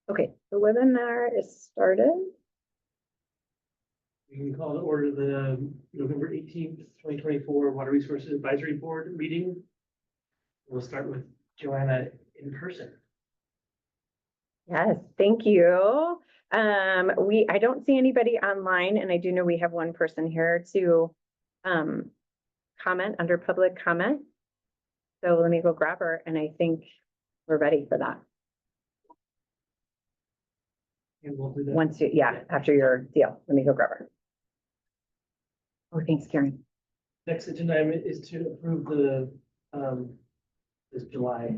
Okay, the webinar is started. We can call to order the November 18th, 2024 Water Resources Advisory Board meeting. We'll start with Joanna in person. Yes, thank you. I don't see anybody online, and I do know we have one person here to comment under public comment. So let me go grab her, and I think we're ready for that. And we'll do that. Once you, yeah, after your deal, let me go grab her. Oh, thanks, Karen. Next agenda item is to approve the this July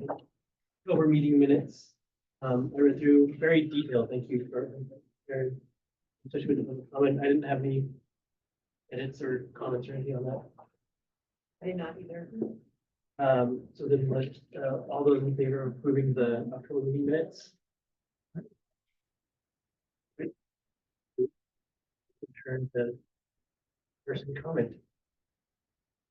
October meeting minutes. I read through very detailed. Thank you for very, especially with the public comment. I didn't have any edits or comments or anything on that. I did not either. So then let's all those in favor of approving the October meeting minutes. Turn to person comment.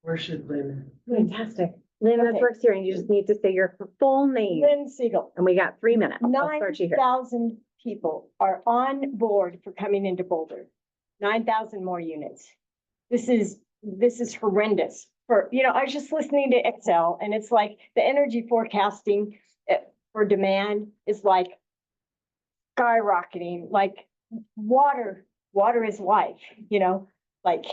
Where should Lynn? Fantastic. Lynn, this Okay. works here, and you just need to say your full name, Lynn Siegel, and we got 3 minutes. I'll start you here. 9,000 people are on board for coming into Boulder. 9,000 more units. This is horrendous. I was just listening to Excel, and it's like the energy forecasting for demand is like skyrocketing, like water is life, like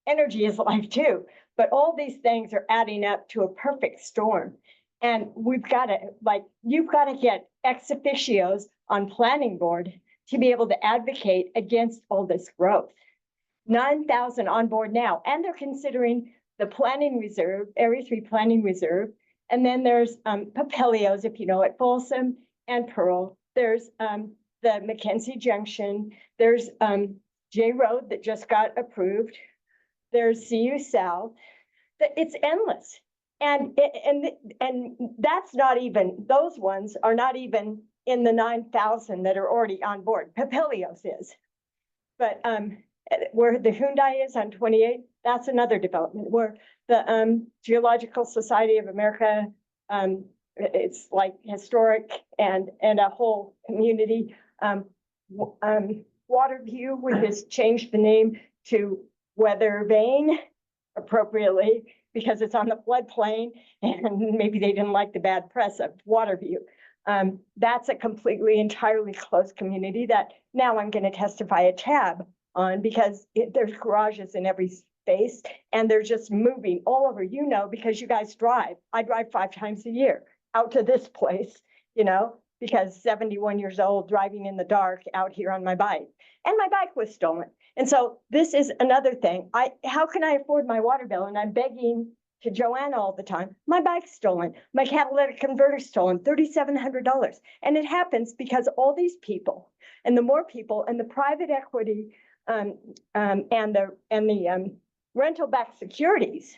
energy is life too. But all these things are adding up to a perfect storm. And you've got to get ex officios on planning board to be able to advocate against all this growth. 9,000 on board now, and they're considering the planning reserve, Area 3 planning reserve. And then there's Papilios, if you know it, Folsom and Pearl. There's the Mackenzie Junction. There's J Road that just got approved. There's CU South. It's endless. And that's not even, those ones are not even in the 9,000 that are already on board. Papilios is. But where the Hyundai is on 28, that's another development. Where the Geological Society of America, it's like historic and a whole community. Waterview, which has changed the name to Weather Vane appropriately because it's on the floodplain, and maybe they didn't like the bad press of Waterview. That's a completely, entirely closed community that now I'm going to testify a tab on because there's garages in every space and they're just moving all over, because you guys drive. I drive 5 times a year out to this place, because 71 years old, driving in the dark out here on my bike, and my bike was stolen. And so this is another thing. How can I afford my water bill? And I'm begging to Joanna all the time. My bike's stolen. My catalytic converter stolen, $3,700. And it happens because all these people and the more people and the private equity and the rental-backed securities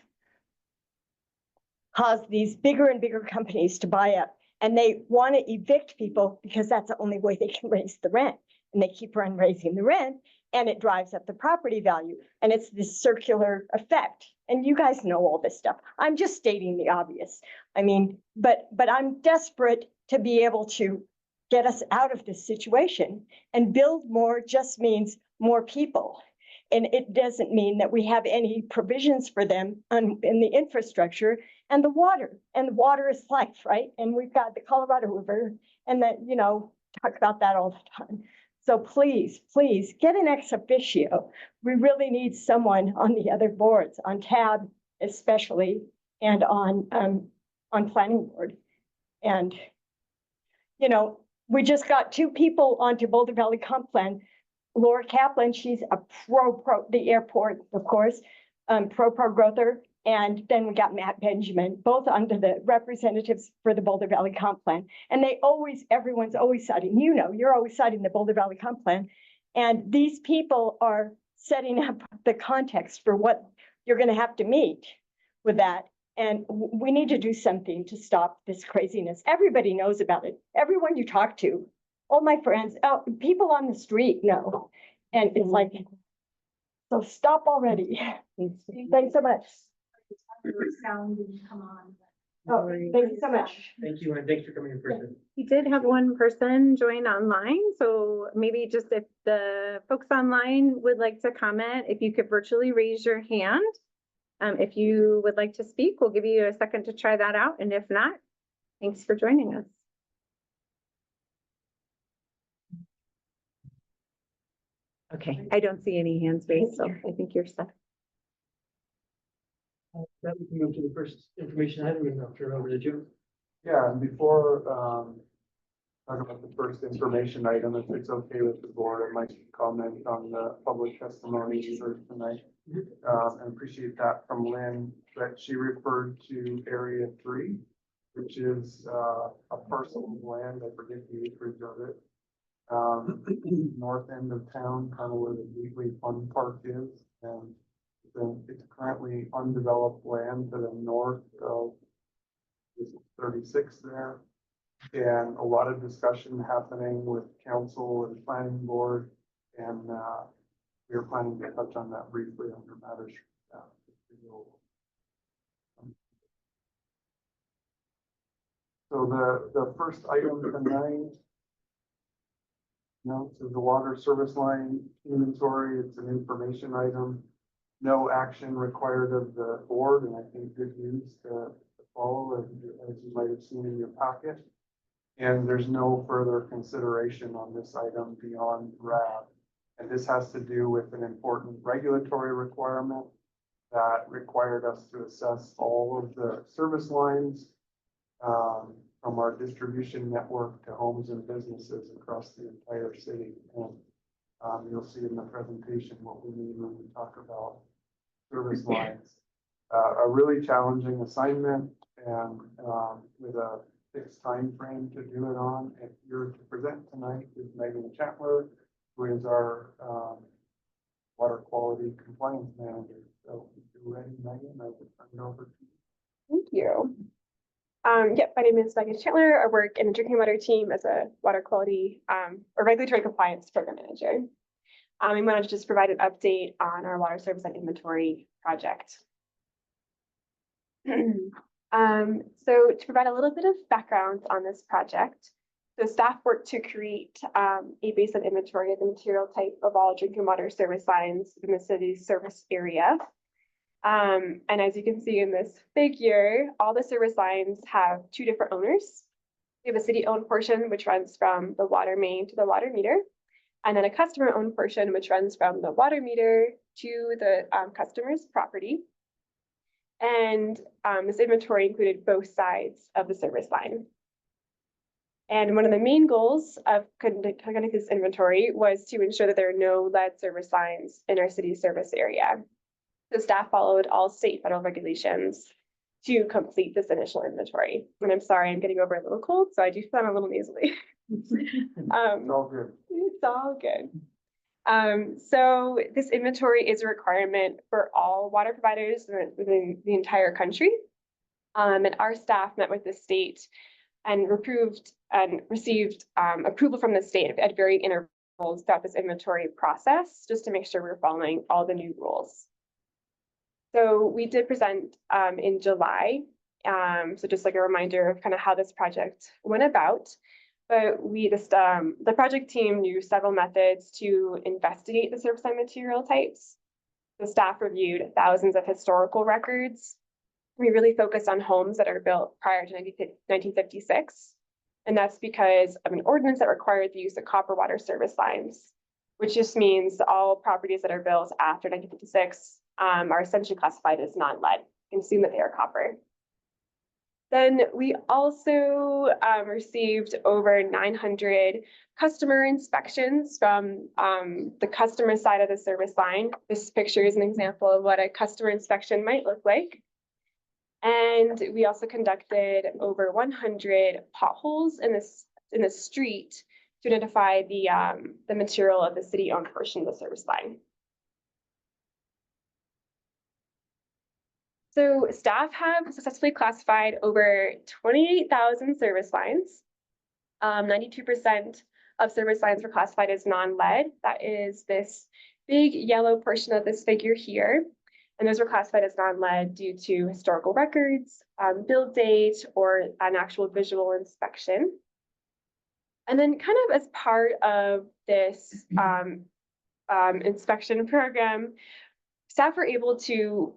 cause these bigger and bigger companies to buy up. And they want to evict people because that's the only way they can raise the rent. And they keep on raising the rent, and it drives up the property value. And it's this circular effect. And you guys know all this stuff. I'm just stating the obvious. I mean, but I'm desperate to be able to get us out of this situation. And build more just means more people. And it doesn't mean that we have any provisions for them in the infrastructure and the water. And the water is life, right? And we've got the Colorado River, and that, talk about that all the time. So please, please get an ex officio. We really need someone on the other boards, on TAB especially, and on planning board. And, we just got 2 people onto Boulder Valley Comp Plan. Laura Kaplan, she's a pro the airport, of course, pro growther. And then we got Matt Benjamin, both under the representatives for the Boulder Valley Comp Plan. And everyone's always citing, you're always citing the Boulder Valley Comp Plan. And these people are setting up the context for what you're going to have to meet with that. And we need to do something to stop this craziness. Everybody knows about it. Everyone you talk to, all my friends, people on the street know. And it's like, so stop already. Thanks so much. Sound didn't come on. Oh, thank you so much. Thank you, and thanks for coming in person. We did have one person join online, so maybe just if the folks online would like to comment, if you could virtually raise your hand. If you would like to speak, we'll give you a second to try that out, and if not, thanks for joining us. Okay, I don't see any hands raised, so I think you're set. That we can move to the first information item, and I'll turn it over to Joe. Yeah, and before, talking about the first information item, if it's okay with the board, I might comment on the public testimony for tonight. And appreciate that from Lynn, that she referred to Area 3, which is, a parcel of land, I forget the acreage of it. North end of town, kind of where the Gateway Fun Park is, and then it's currently undeveloped land to the north of 36 there. And a lot of discussion happening with council and planning board, and we are planning to touch on that briefly under matters. So the first item tonight, is the water service line inventory. It's an information item. No action required of the board, and I think good news to follow, as you might have seen in your packet. And there's no further consideration on this item beyond RAB. And this has to do with an important regulatory requirement that required us to assess all of the service lines from our distribution network to homes and businesses across the entire city. And you'll see in the presentation what we mean when we talk about service lines. A really challenging assignment, and with a fixed time frame to do it on. And here to present tonight is Megan Chatler, who is our water quality compliance manager. So if you're ready, Megan, I will turn it over to you. Thank you. Yep, my name is Megan Chandler. I work in the drinking water team as a water quality or regulatory compliance program manager. I wanted to just provide an update on our water service and inventory project. So to provide a little bit of background on this project, the staff worked to create a baseline inventory of the material type of all drinking water service lines in the city's service area. And as you can see in this figure, all the service lines have two different owners. We have a city-owned portion, which runs from the water main to the water meter, and then a customer-owned portion, which runs from the water meter to the customer's property. And this inventory included both sides of the service line. And one of the main goals of conducting this inventory was to ensure that there are no lead service lines in our city's service area. The staff followed all state and federal regulations to complete this initial inventory. And I'm sorry, I'm getting over a little cold, so I do sound a little nasally. It's all good. It's all good. So this inventory is a requirement for all water providers within the entire country. And our staff met with the state and received approval from the state at varying intervals throughout this inventory process, just to make sure we're following all the new rules. So we did present in July. So just like a reminder of kind of how this project went about. But we just, the project team used several methods to investigate the service line material types. The staff reviewed thousands of historical records. We really focused on homes that are built prior to 1956. And that's because of an ordinance that required the use of copper water service lines, which just means all properties that are built after 1956 are essentially classified as non-lead. You can assume that they are copper. Then we also received over 900 customer inspections from the customer side of the service line. This picture is an example of what a customer inspection might look like. And we also conducted over 100 potholes in the street to identify the material of the city-owned portion of the service line. So staff have successfully classified over 28,000 service lines. 92% of service lines were classified as non-lead. That is this big yellow portion of this figure here. And those were classified as non-lead due to historical records, build date, or an actual visual inspection. And then kind of as part of this inspection program, staff were able to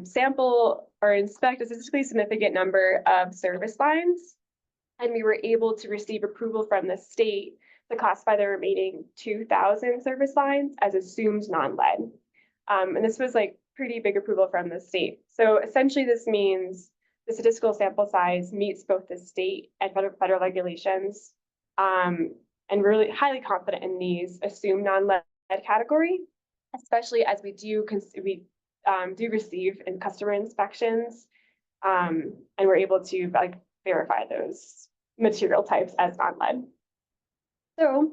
sample or inspect a statistically significant number of service lines. And we were able to receive approval from the state to classify the remaining 2,000 service lines as assumed non-lead. And this was like pretty big approval from the state. So essentially this means the statistical sample size meets both the state and federal regulations. And we're really highly confident in these assumed non-lead category, especially as we do receive in customer inspections. And we're able to like verify those material types as non-lead. So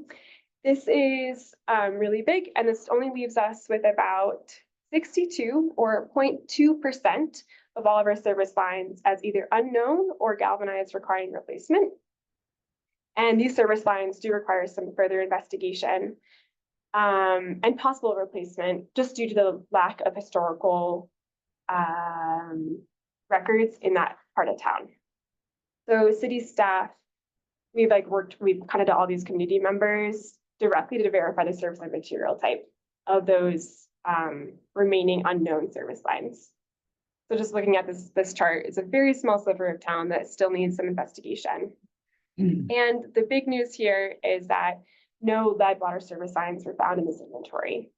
this is really big, and this only leaves us with about 62 or 0.2% of all of our service lines as either unknown or galvanized requiring replacement. And these service lines do require some further investigation and possible replacement just due to the lack of historical records in that part of town. So city staff, we've kind of done all these community members directly to verify the service line material type of those remaining unknown service lines. So just looking at this chart, it's a very small sliver of town that still needs some investigation. And the big news here is that no lead water service lines were found in this inventory.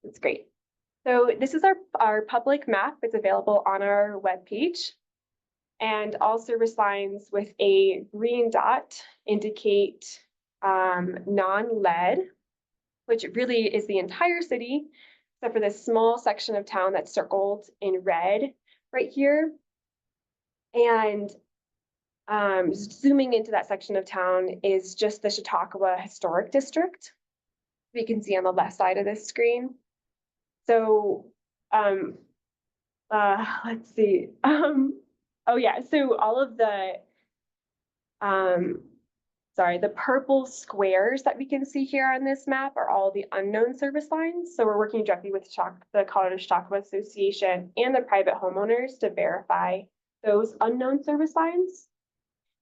That's great. So this is our public map. It's available on our webpage. And all service lines with a green dot indicate non-lead, which really is the entire city, except for this small section of town that's circled in red right here. And zooming into that section of town is just the Chautauqua Historic District. We can see on the left side of this screen. So let's see. Oh yeah, so all of the the purple squares that we can see here on this map are all the unknown service lines. So we're working directly with the Colorado Chautauqua Association and the private homeowners to verify those unknown service lines.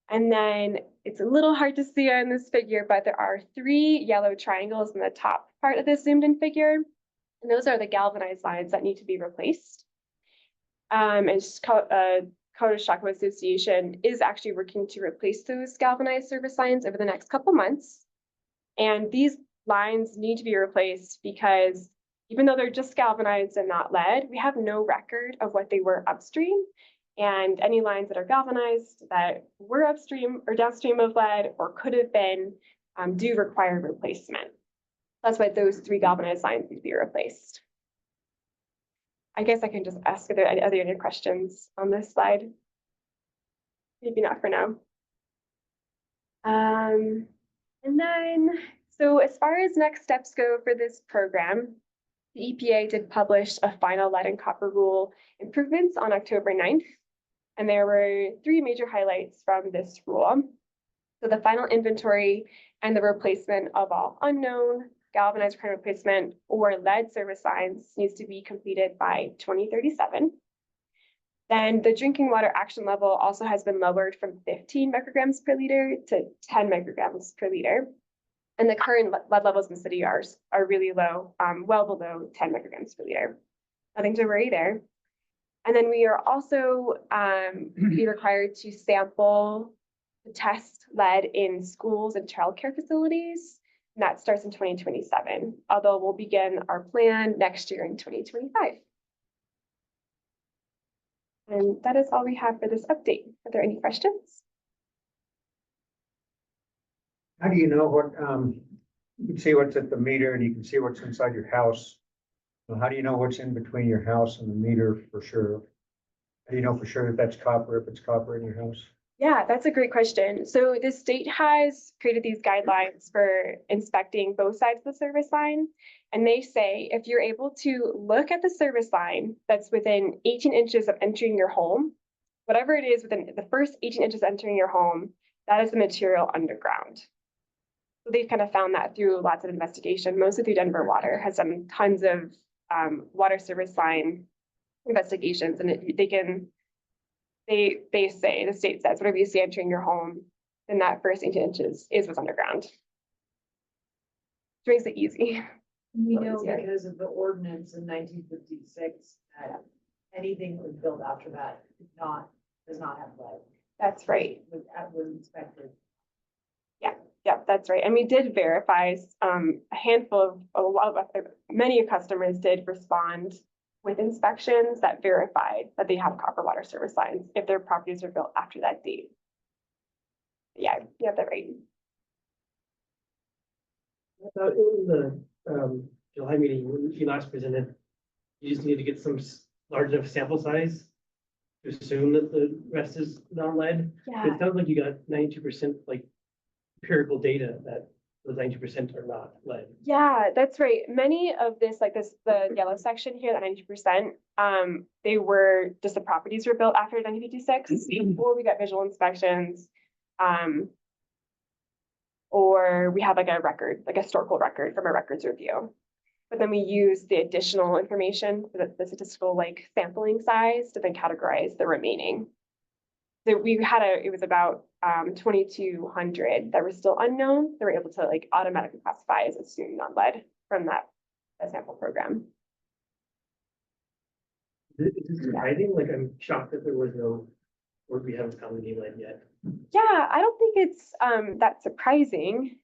And then it's a little hard to see on this figure, but there are 3 yellow triangles in the top part of this zoomed in figure. And those are the galvanized lines that need to be replaced. And Colorado Chautauqua Association is actually working to replace those galvanized service lines over the next couple months. And these lines need to be replaced because even though they're just galvanized and not lead, we have no record of what they were upstream. And any lines that are galvanized that were upstream or downstream of lead or could have been do require replacement. That's why those 3 galvanized lines need to be replaced. I guess I can just ask, are there any other questions on this slide? Maybe not for now. And then, so as far as next steps go for this program, the EPA did publish a final lead and copper rule improvements on October 9th. And there were 3 major highlights from this rule. So the final inventory and the replacement of all unknown, galvanized current replacement, or lead service lines needs to be completed by 2037. Then the drinking water action level also has been lowered from 15 micrograms per liter to 10 micrograms per liter. And the current lead levels in the city are really low, well below 10 micrograms per liter. Nothing to worry there. And then we are also be required to sample to test lead in schools and childcare facilities. And that starts in 2027, although we'll begin our plan next year in 2025. And that is all we have for this update. Are there any questions? How do you know what, you can see what's at the meter and you can see what's inside your house. So how do you know what's in between your house and the meter for sure? How do you know for sure that that's copper, if it's copper in your house? Yeah, that's a great question. So the state has created these guidelines for inspecting both sides of the service line. And they say, if you're able to look at the service line that's within 18 inches of entering your home, whatever it is within the first 18 inches entering your home, that is the material underground. They've kind of found that through lots of investigation, mostly through Denver Water has done tons of water service line investigations, and they say, the state says, whatever you see entering your home, then that first 18 inches is what's underground. Which makes it easy. We So know easier. because of the ordinance in 1956 that anything that was built after that does not have lead. That's right. Was inspected. Yeah, that's right. And we did verify, many customers did respond with inspections that verified that they have copper water service lines if their properties were built after that date. Yeah, you have that right. About in the July meeting, when you last presented, you just need to get some large enough sample size to assume that the rest is non-lead. Yeah. It sounds like you got 92% like empirical data that those 90% are not lead. Yeah, that's right. Many of this, like this, the yellow section here, that 90%, they were just the properties were built after 1956, or we got visual inspections. Or we have like a record, like a historical record from a records review. But then we use the additional information for the statistical like sampling size to then categorize the remaining. So we had it was about 2,200 that were still unknown. They were able to like automatically classify as assumed non-lead from that sample program. Is this surprising? Like, I'm shocked that there was no, or we haven't found any lead yet. Yeah, I don't think it's that surprising.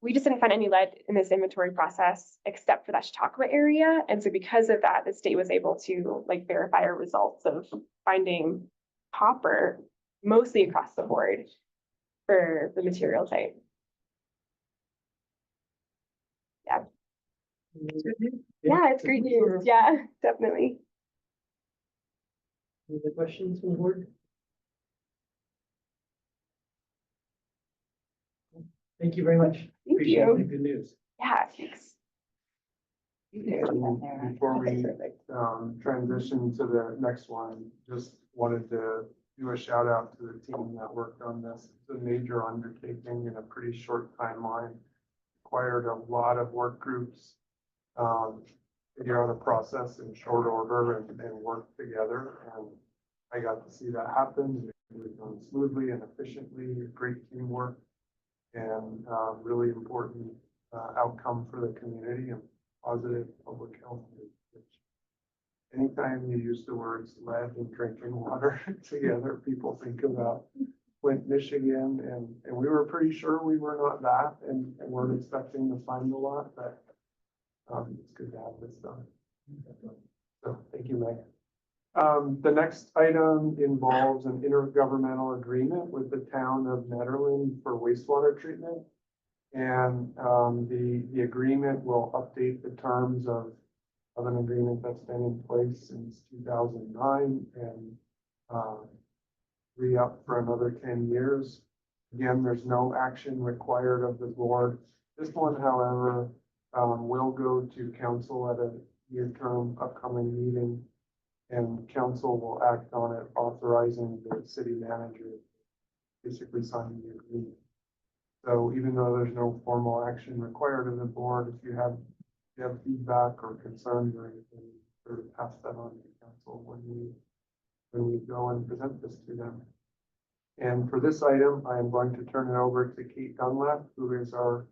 We just didn't find any lead in this inventory process except for that Chautauqua area. And so because of that, the state was able to like verify our results of finding copper mostly across the board for the material type. Yeah, it's great news. Yeah, definitely. Any other questions from the board? Thank you very much. Thank Appreciate you. the good news. Yeah, thanks. Before Okay, we perfect. transition to the next one, just wanted to do a shout out to the team that worked on this. It's a major undertaking in a pretty short timeline. Required a lot of work groups, figure out a process in short order and work together. And I got to see that happen. It was done smoothly and efficiently, great teamwork, and really important outcome for the community and positive public health. Anytime you use the words lead and drinking water together, people think about Flint, Michigan, and we were pretty sure we were not that and weren't expecting to find a lot, but it's good to have this done. So thank you, Meg. The next item involves an intergovernmental agreement with the town of Nederland for wastewater treatment. And the agreement will update the terms of an agreement that's been in place since 2009 and re-up for another 10 years. Again, there's no action required of the board. This one, however, will go to council at a near-term upcoming meeting, and council will act on it, authorizing the city manager basically signing the agreement. So even though there's no formal action required of the board, if you have feedback or concerns or anything, sort of pass that on to council when we go and present this to them. And for this item, I am going to turn it over to Kate Dunlap, who is our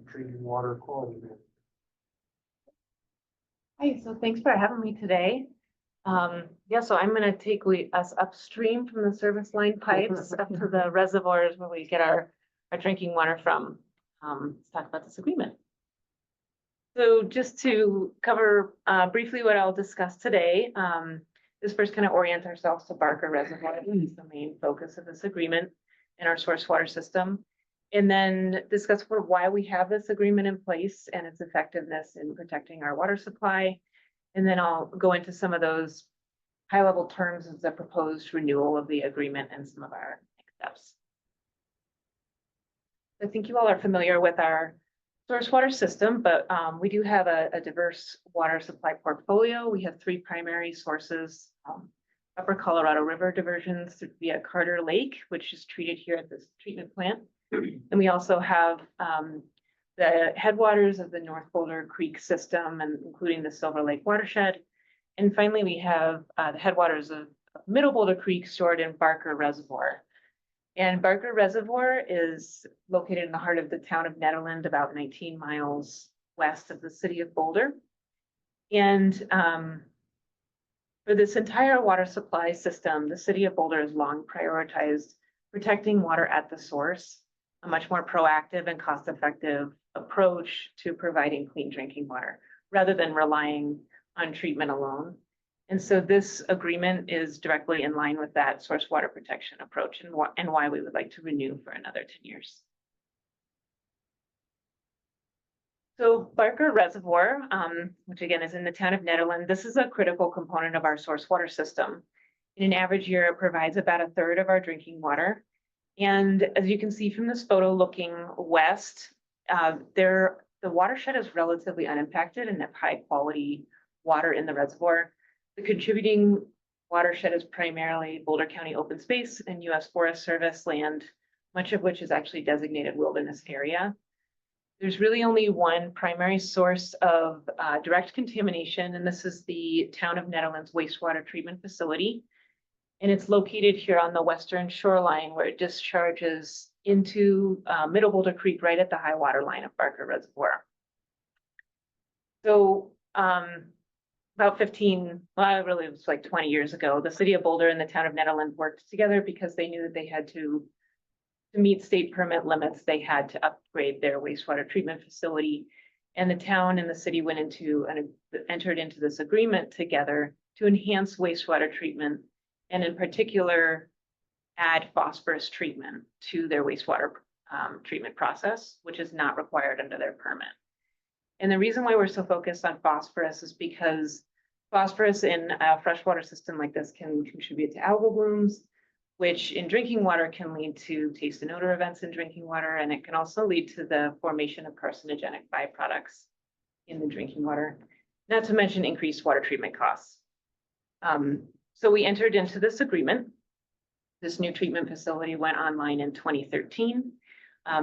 drinking water quality manager. Hi, so thanks for having me today. Yeah, so I'm gonna take us upstream from the service line pipes up to the reservoirs where we get our drinking water from. Let's talk about this agreement. So just to cover briefly what I'll discuss today, this first kind of orients ourselves to Barker Reservoir, which is the main focus of this agreement in our source water system. And then discuss why we have this agreement in place and its effectiveness in protecting our water supply. And then I'll go into some of those high-level terms of the proposed renewal of the agreement and some of our next steps. I think you all are familiar with our source water system, but we do have a diverse water supply portfolio. We have three primary sources, Upper Colorado River diversions via Carter Lake, which is treated here at this treatment plant. And we also have the headwaters of the North Boulder Creek system, and including the Silver Lake watershed. And finally, we have the headwaters of Middle Boulder Creek stored in Barker Reservoir. And Barker Reservoir is located in the heart of the town of Nederland, about 19 miles west of the city of Boulder. And for this entire water supply system, the city of Boulder has long prioritized protecting water at the source, a much more proactive and cost-effective approach to providing clean drinking water, rather than relying on treatment alone. And so this agreement is directly in line with that source water protection approach, and why we would like to renew for another 10 years. So Barker Reservoir, which again is in the town of Nederland, this is a critical component of our source water system. In an average year, it provides about a third of our drinking water. And as you can see from this photo looking west, the watershed is relatively unimpacted and have high quality water in the reservoir. The contributing watershed is primarily Boulder County open space and U.S. Forest Service land, much of which is actually designated wilderness area. There's really only one primary source of direct contamination, and this is the town of Nederland's wastewater treatment facility. And it's located here on the western shoreline, where it discharges into Middle Boulder Creek right at the high water line of Barker Reservoir. So about 15, well, really it was like 20 years ago, the city of Boulder and the town of Nederland worked together because they knew that they had to meet state permit limits, they had to upgrade their wastewater treatment facility. And the town and the city went into and entered into this agreement together to enhance wastewater treatment, and in particular, add phosphorus treatment to their wastewater treatment process, which is not required under their permit. And the reason why we're so focused on phosphorus is because phosphorus in a freshwater system like this can contribute to algal blooms, which in drinking water can lead to taste and odor events in drinking water, and it can also lead to the formation of carcinogenic byproducts in the drinking water, not to mention increased water treatment costs. So we entered into this agreement. This new treatment facility went online in 2013.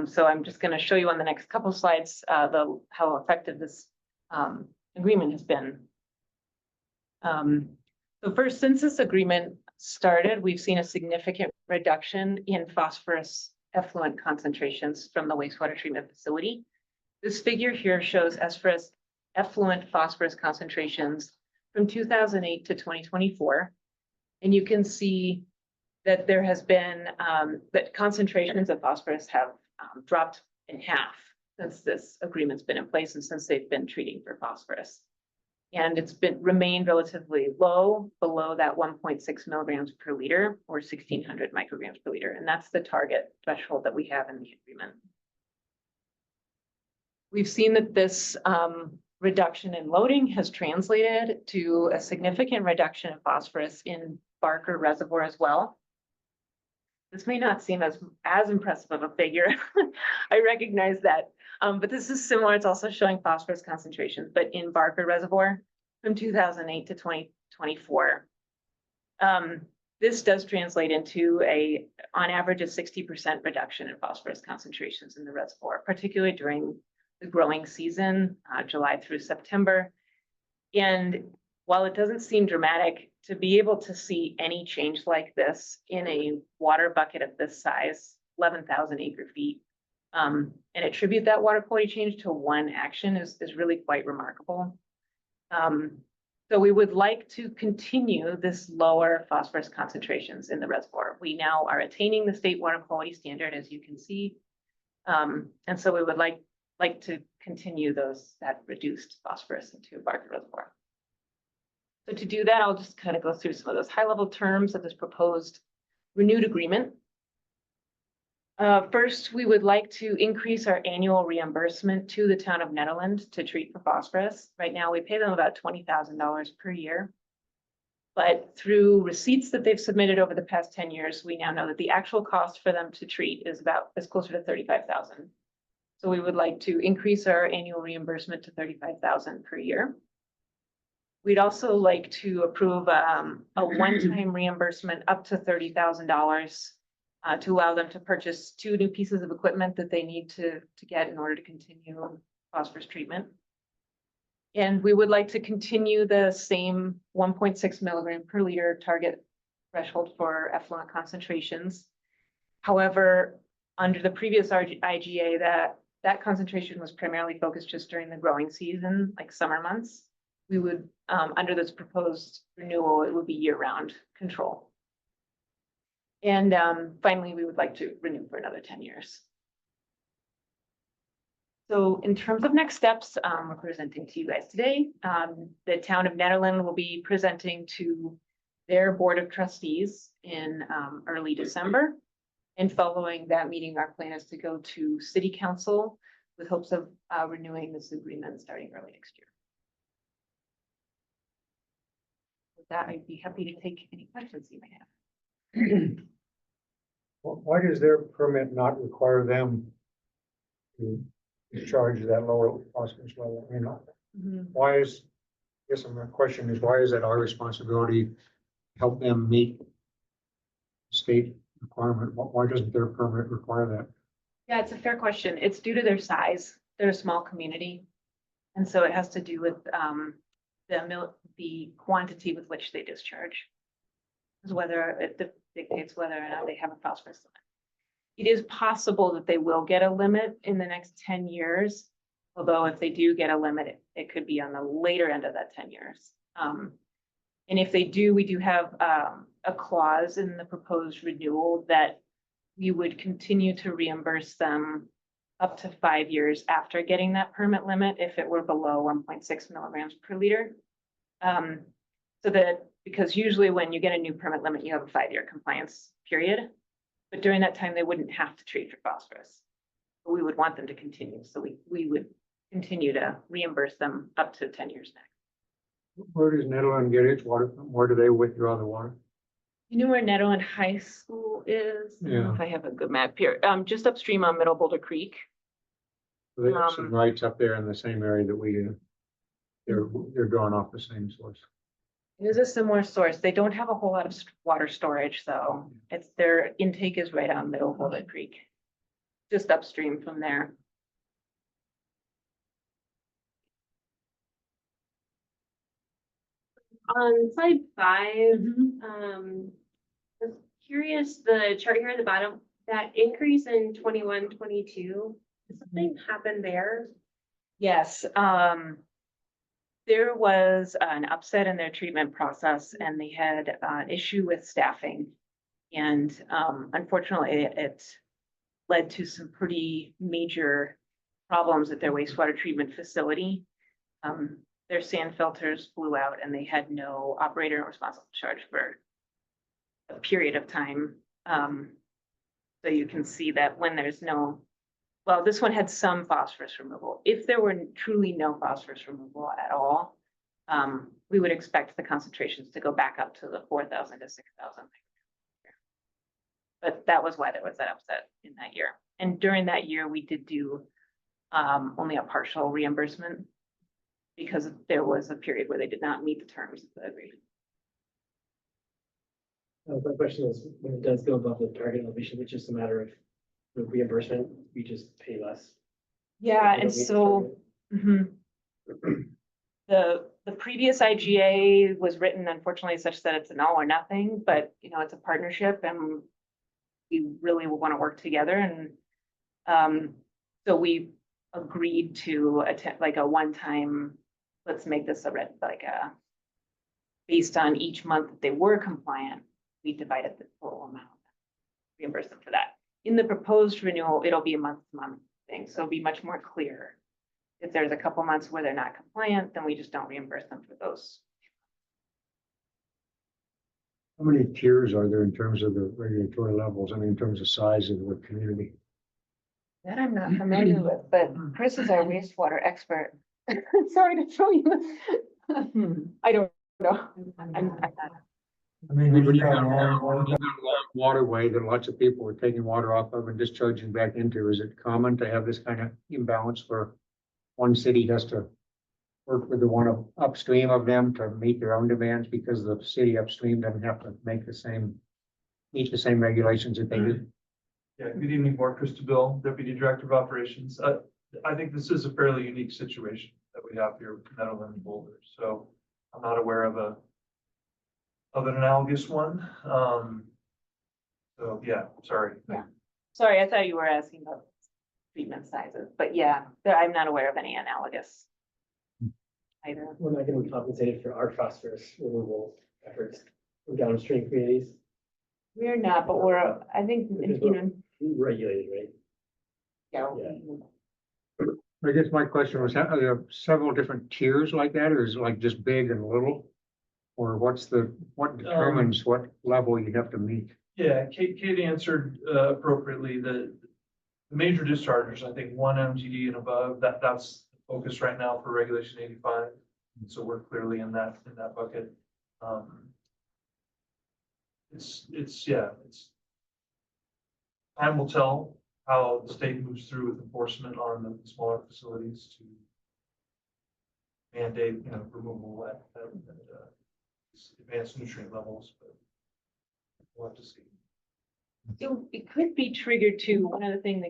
So I'm just going to show you on the next couple slides how effective this agreement has been. So first, since this agreement started, we've seen a significant reduction in phosphorus effluent concentrations from the wastewater treatment facility. This figure here shows effluent phosphorus concentrations from 2008 to 2024. And you can see that there has been, that concentrations of phosphorus have dropped in half since this agreement's been in place and since they've been treating for phosphorus. And it's remained relatively low, below that 1.6 milligrams per liter or 1,600 micrograms per liter. And that's the target threshold that we have in the agreement. We've seen that this reduction in loading has translated to a significant reduction in phosphorus in Barker Reservoir as well. This may not seem as impressive of a figure. I recognize that. But this is similar. It's also showing phosphorus concentrations, but in Barker Reservoir from 2008 to 2024. This does translate into on average, a 60% reduction in phosphorus concentrations in the reservoir, particularly during the growing season, July through September. And while it doesn't seem dramatic, to be able to see any change like this in a water bucket of this size, 11,000 acre feet, and attribute that water quality change to one action is really quite remarkable. So we would like to continue this lower phosphorus concentrations in the reservoir. We now are attaining the state water quality standard, as you can see. And so we would like to continue that reduced phosphorus into Barker Reservoir. So to do that, I'll just kind of go through some of those high level terms of this proposed renewed agreement. First, we would like to increase our annual reimbursement to the town of Nederland to treat for phosphorus. Right now, we pay them about $20,000 per year. But through receipts that they've submitted over the past 10 years, we now know that the actual cost for them to treat is closer to $35,000. So we would like to increase our annual reimbursement to $35,000 per year. We'd also like to approve a one-time reimbursement up to $30,000 to allow them to purchase 2 new pieces of equipment that they need to get in order to continue phosphorus treatment. And we would like to continue the same 1.6 milligram per liter target threshold for effluent concentrations. However, under the previous IGA, that concentration was primarily focused just during the growing season, like summer months. We would, under this proposed renewal, it would be year-round control. And finally, we would like to renew for another 10 years. So in terms of next steps, we're presenting to you guys today. The town of Nederland will be presenting to their Board of Trustees in early December. And following that meeting, our plan is to go to City Council with hopes of renewing this agreement starting early next year. With that, I'd be happy to take any questions you may have. Why does their permit not require them to discharge that lower phosphorus level? You know, why is, I guess my question is, why is that our responsibility to help them meet state requirement? Why doesn't their permit require that? Yeah, it's a fair question. It's due to their size. They're a small community. And so it has to do with the quantity with which they discharge. Is whether it dictates whether or not they have a phosphorus limit. It is possible that they will get a limit in the next 10 years. Although if they do get a limit, it could be on the later end of that 10 years. And if they do, we do have a clause in the proposed renewal that we would continue to reimburse them up to 5 years after getting that permit limit if it were below 1.6 milligrams per liter. So that, because usually when you get a new permit limit, you have a 5-year compliance period. But during that time, they wouldn't have to treat for phosphorus. But we would want them to continue. So we would continue to reimburse them up to 10 years next. Where does Nederland get its water from? Where do they withdraw the water? You know where Nederland High School is? I don't know Yeah. if I have a good map here. Just upstream on Middle Boulder Creek. They have some rights up there in the same area that we do. They're drawing off the same source. It is a similar source. They don't have a whole lot of water storage, though. It's their intake is right on Middle Boulder Creek, just upstream from there. On slide 5, Mm-hmm. I was curious, the chart here at the bottom, that increase in 21, 22, did something happen there? Yes, there was an upset in their treatment process and they had an issue with staffing. And unfortunately, it led to some pretty major problems at their wastewater treatment facility. Their sand filters blew out and they had no operator responsible charge for a period of time. So you can see that when there's no, well, this one had some phosphorus removal. If there were truly no phosphorus removal at all, we would expect the concentrations to go back up to the 4,000 to 6,000. But that was why there was that upset in that year. And during that year, we did do only a partial reimbursement because there was a period where they did not meet the terms of the agreement. My question is, when it does go above the target elevation, it's just a matter of the reimbursement, we just pay less. Yeah, We and don't meet the so the previous IGA was written unfortunately such that it's an all or nothing, but you know, it's a partnership and we really want to work together. And so we agreed to attend like a one-time, let's make this based on each month that they were compliant, we divided the total amount, reimburse them for that. In the proposed renewal, it'll be a month-to-month thing, so it'll be much more clear. If there's a couple months where they're not compliant, then we just don't reimburse them for those. How many tiers are there in terms of the regulatory levels? I mean, in terms of size of the community? That I'm not familiar with, but Chris is our wastewater expert. Sorry to throw you. I don't know. I'm not. I mean, when you got a long waterway that lots of people are taking water off of and discharging back into, is it common to have this kind of imbalance where one city has to work with the one upstream of them to meet their own demands because the city upstream doesn't have to meet the same regulations that they do? Yeah, good evening, Board. Krista Bill, Deputy Director of Operations. I think this is a fairly unique situation that we have here with Meadowland and Boulder. So I'm not aware of an analogous one. So yeah, sorry. Yeah. Sorry, I thought you were asking about treatment sizes, but yeah, I'm not aware of any analogous either. We're not gonna be compensated for our phosphorus removal efforts from downstream communities. We're not, but I think, Because you know, Regulated, right? yeah. Yeah. I guess my question was, are there several different tiers like that, or is it like just big and little? Or what determines what level you have to meet? Yeah, Kate answered appropriately. The major dischargers, I think 1 MGD and above, that's the focus right now for regulation 85. And so we're clearly in that bucket. It's time will tell how the state moves through with enforcement on the smaller facilities to mandate, removal at advanced nutrient levels, but we'll have to see. So it could be triggered to one other thing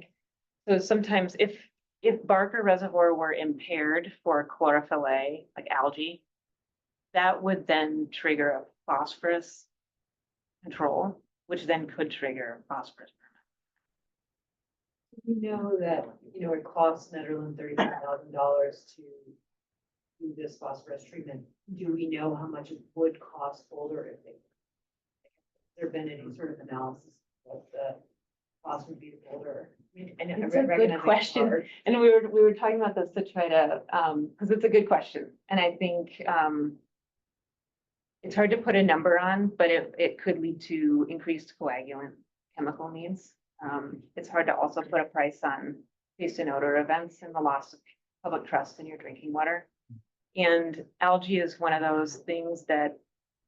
so sometimes if Barker Reservoir were impaired for chlorophyll A, like algae, that would then trigger a phosphorus control, which then could trigger phosphorus. We know that, it costs Netherland $35,000 to do this phosphorus treatment. Do we know how much it would cost Boulder if has there been any sort of analysis of what the cost would be to Boulder? I mean, and I It's a good recognize it's question. hard. And we were talking about this to try to, because it's a good question. And I think it's hard to put a number on, but it could lead to increased coagulant chemical needs. It's hard to also put a price on taste and odor events and the loss of public trust in your drinking water. And algae is one of those things that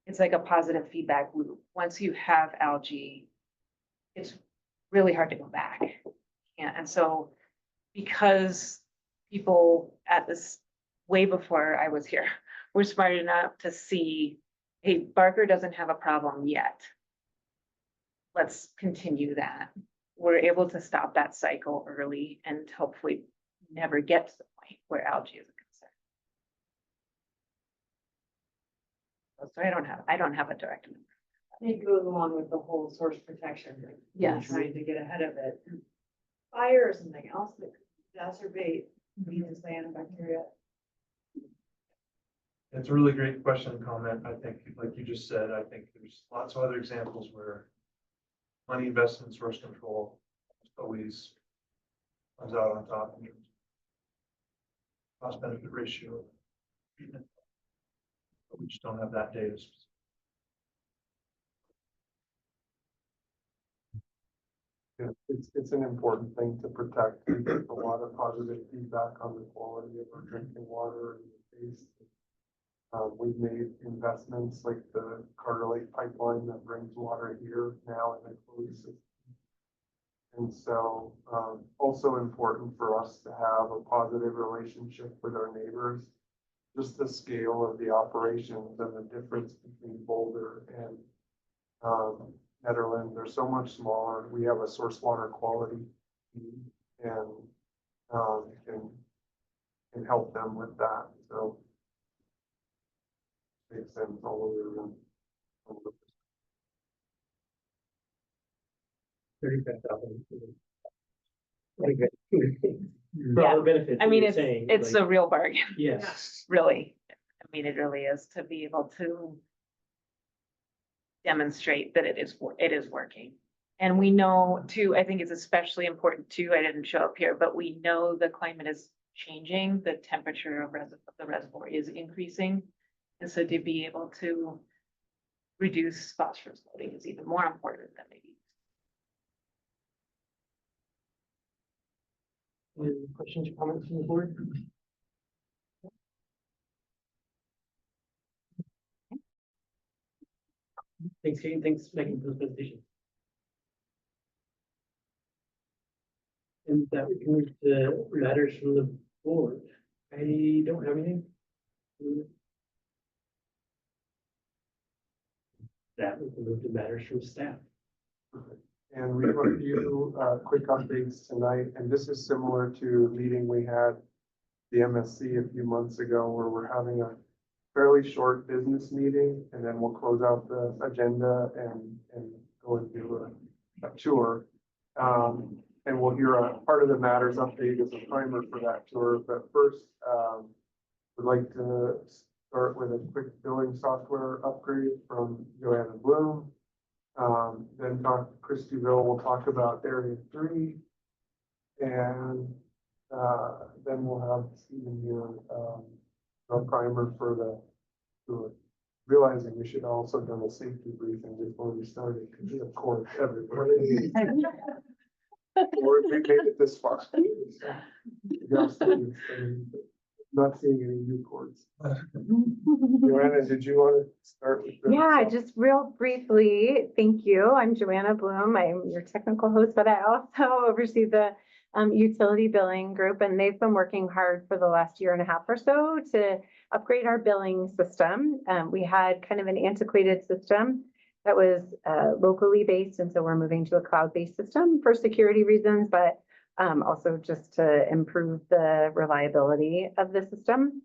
it's like a positive feedback loop. Once you have algae, it's really hard to go back. And so because people at this way before I was here were smart enough to see, hey, Barker doesn't have a problem yet. Let's continue that. We're able to stop that cycle early and hopefully never get to the point where algae is a concern. So I don't have a direct number. It goes along with the whole source protection. Right? Yes. Trying to get ahead of it. Fire or something else that could exacerbate these cyanobacteria. It's a really great question and comment. I think, like you just said, I think there's lots of other examples where money invested in source control always comes out on top in terms of cost benefit ratio. Treatment. But we just don't have that data. Yeah, it's an important thing to protect. We get a lot of positive feedback on the quality of our drinking water and the taste. We've made investments like the Carter Lake pipeline that brings water here now in the closed system. And so, also important for us to have a positive relationship with our neighbors. Just the scale of the operations and the difference between Boulder and Netherland, they're so much smaller. We have a source water quality team and can help them with that. So makes sense all over around. 35,000. For Yeah. all the benefits. I mean, you're saying, it's like, a real bargain, Yes. really. I mean, it really is to be able to demonstrate that it is working. And we know too, I think it's especially important too, I didn't show up here, but we know the climate is changing, the temperature of the reservoir is increasing. And so to be able to reduce phosphorus loading is even more important than maybe. Any questions or comments from the board? Thanks, Kate. Thanks, Megan, for the presentation. And that we can move to matters from the board. I don't have anything. That we can move to matters from staff. And we have a few quick updates tonight, and this is similar to a meeting we had the MSC a few months ago, where we're having a fairly short business meeting, and then we'll close out the agenda and go and do a tour. And we'll hear a part of the matters update as a primer for that tour, but first, we'd like to start with a quick billing software upgrade from Joanna Bloom. Then Chris Duville will talk about Area 3. And then we'll have Stephen here, a primer for the tour. Realizing we should also done a safety briefing before we started, because of course, everybody. We made it this far. Not seeing any new chords. Joanna, did you want to start with? Yeah, just real briefly, thank you. I'm Joanna Bloom. I'm your technical host, but I also oversee the utility billing group, and they've been working hard for the last year and a half or so to upgrade our billing system. We had kind of an antiquated system that was locally based, and so we're moving to a cloud-based system for security reasons, but also just to improve the reliability of the system.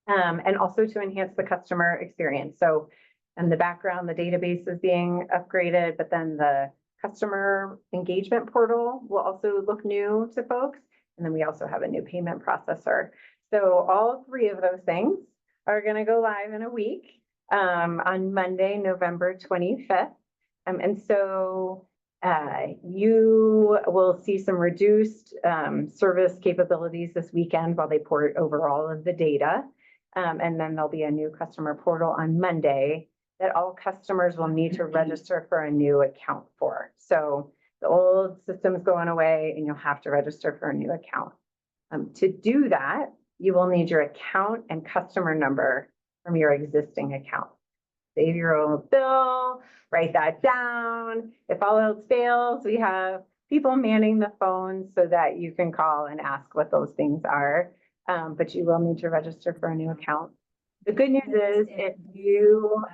And also to enhance the customer experience. So in the background, the database is being upgraded, but then the customer engagement portal will also look new to folks. And then we also have a new payment processor. So all three of those things are going to go live in a week on Monday, November 25th. And so you will see some reduced service capabilities this weekend while they port over all of the data. And then there'll be a new customer portal on Monday that all customers will need to register for a new account for. So the old system's going away and you'll have to register for a new account. To do that, you will need your account and customer number from your existing account. Save your own bill, write that down. If all else fails, we have people manning the phones so that you can call and ask what those things are. But you will need to register for a new account. The good news is if you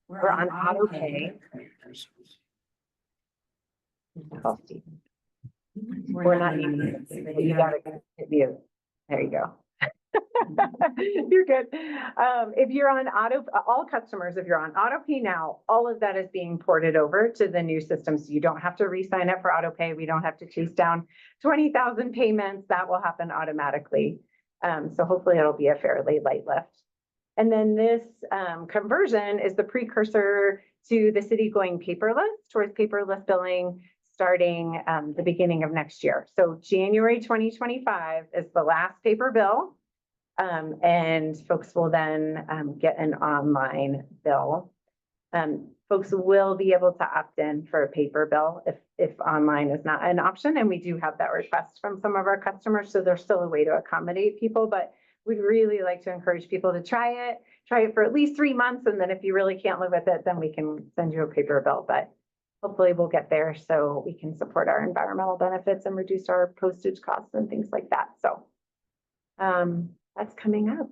were on auto pay. We're not needing it. You gotta hit mute. There you go. You're good. If you're on all customers, if you're on auto pay now, all of that is being ported over to the new system. So you don't have to re-sign up for auto pay. We don't have to chase down 20,000 payments. That will happen automatically. So hopefully it'll be a fairly light lift. And then this conversion is the precursor to the city going paperless, towards paperless billing starting the beginning of next year. So January 2025 is the last paper bill. And folks will then get an online bill. Folks will be able to opt in for a paper bill if online is not an option. And we do have that request from some of our customers. So there's still a way to accommodate people, but we'd really like to encourage people to try it for at least 3 months. And then if you really can't live with it, then we can send you a paper bill. But hopefully we'll get there so we can support our environmental benefits and reduce our postage costs and things like that. So that's coming up.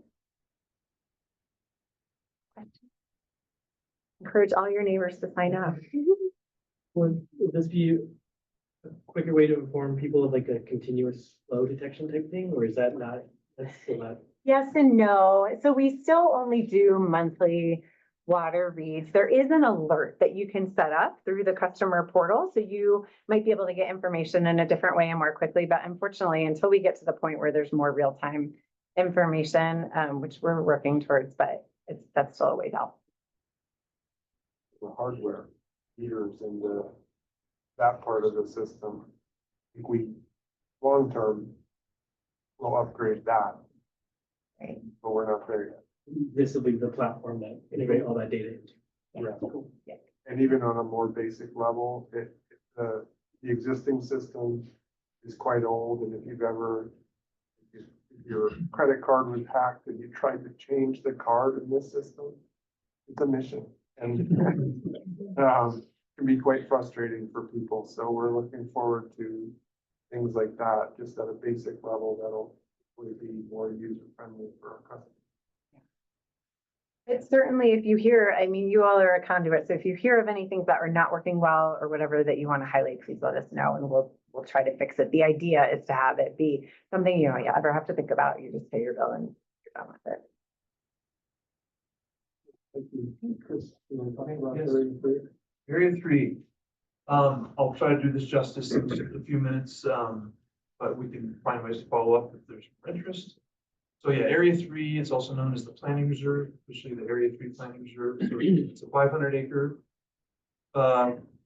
Encourage all your neighbors to sign up. Would this be a quicker way to inform people of like a continuous flow detection type thing, or is that not, that's still not? Yes and no. So we still only do monthly water reads. There is an alert that you can set up through the customer portal. So you might be able to get information in a different way and more quickly. But unfortunately, until we get to the point where there's more real-time information, which we're working towards, but that's still a ways out. The hardware meters and that part of the system. I think we, long-term, will upgrade that. Right. But we're not there yet. This will be the platform that integrate all that data into. Yeah. Cool. Yeah. And even on a more basic level, the existing system is quite old, and if your credit card was hacked and you tried to change the card in this system, it's a mission. And can be quite frustrating for people. So we're looking forward to things like that, just at a basic level that'll hopefully be more user friendly for our customers. It's certainly, if you hear, I mean, you all are a conduit, so if you hear of any things that are not working well or whatever that you want to highlight, please let us know and we'll try to fix it. The idea is to have it be something you ever have to think about. You just pay your bill and you're done with it. Thank you. Chris, you want to talk about Yes. area three? Area 3. I'll try to do this justice in just a few minutes, but we can find ways to follow up if there's more interest. So yeah, Area 3 is also known as the Planning Reserve, officially the Area 3 Planning Reserve. So it's a 500-acre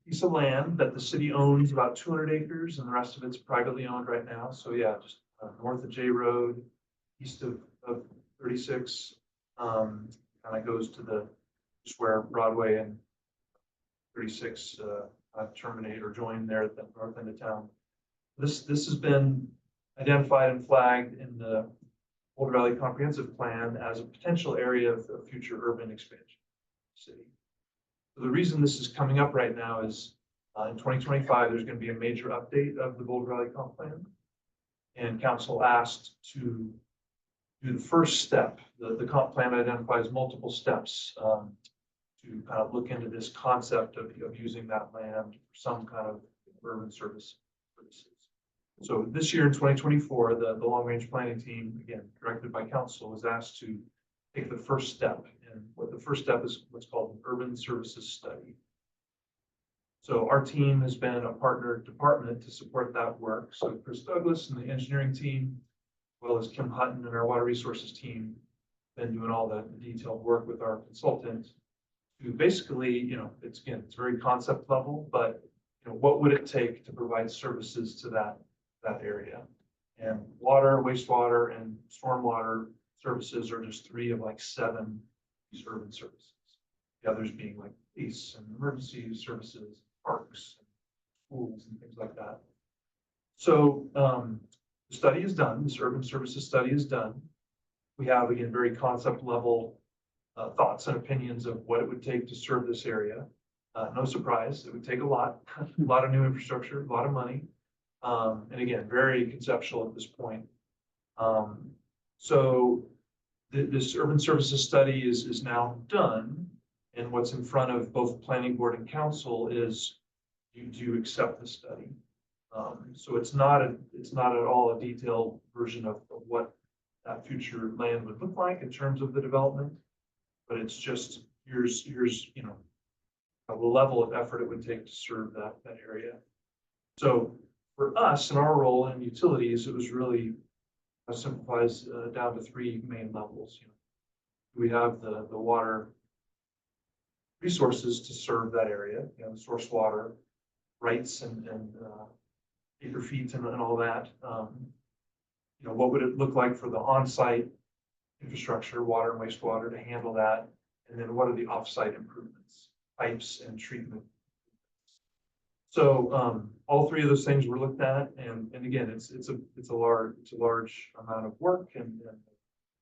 piece of land that the city owns, about 200 acres, and the rest of it's privately owned right now. So yeah, just north of J Road, east of 36, kind of goes to just where Broadway and 36 terminate or join there at the north end of town. This has been identified and flagged in the Boulder Valley Comprehensive Plan as a potential area of future urban expansion in the city. So the reason this is coming up right now is in 2025, there's going to be a major update of the Boulder Valley Comp Plan. And council asked to do the first step. The comp plan identifies multiple steps to kind of look into this concept of using that land for some kind of urban services. So this year in 2024, the long range planning team, again, directed by council, was asked to take the first step. And what the first step is what's called an urban services study. So our team has been a partner department to support that work. So Chris Douglas and the engineering team, as well as Kim Hutton and our water resources team, been doing all the detailed work with our consultant to basically, it's very concept level, but what would it take to provide services to that area? And water, wastewater, and stormwater services are just 3 of like 7 these urban services. The others being like police and emergency services, parks, and schools, and things like that. So the study is done. This urban services study is done. We have, again, very concept level thoughts and opinions of what it would take to serve this area. No surprise, it would take a lot of new infrastructure, a lot of money. And again, very conceptual at this point. So this urban services study is now done. And what's in front of both planning board and council is, do you accept the study? So it's not at all a detailed version of what that future land would look like in terms of the development, but it's just here's the level of effort it would take to serve that area. So for us in our role in utilities, it was really simplifies down to 3 main levels. We have the water resources to serve that area, source water rights and acre feet and all that. What would it look like for the on-site infrastructure, water and wastewater, to handle that? And then what are the off-site improvements, pipes and treatment? So all 3 of those things were looked at, and again, it's a large amount of work and